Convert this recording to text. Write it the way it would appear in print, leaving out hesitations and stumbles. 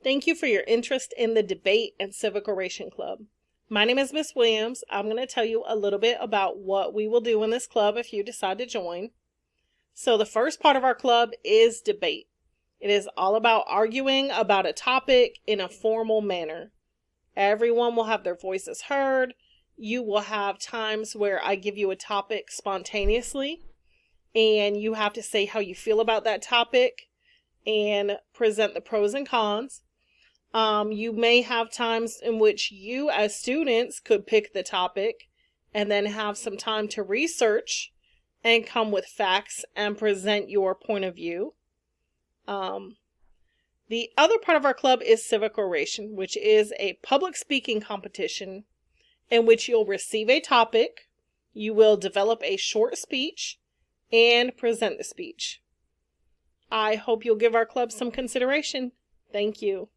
Thank you for your interest in the Debate and Civic Oration Club. My name is Miss Williams. I'm going to tell you a little bit about what we will do in this club if you decide to join. So the first part of our club is debate. It is all about arguing about a topic in a formal manner. Everyone will have their voices heard. You will have times where I give you a topic spontaneously, and you have to say how you feel about that topic and present the pros and cons. You may have times in which you as students could pick the topic and then have some time to research and come with facts and present your point of view. The other part of our club is Civic Oration, which is a public speaking competition in which you'll receive a topic, you will develop a short speech, and present the speech. I hope you'll give our club some consideration. Thank you.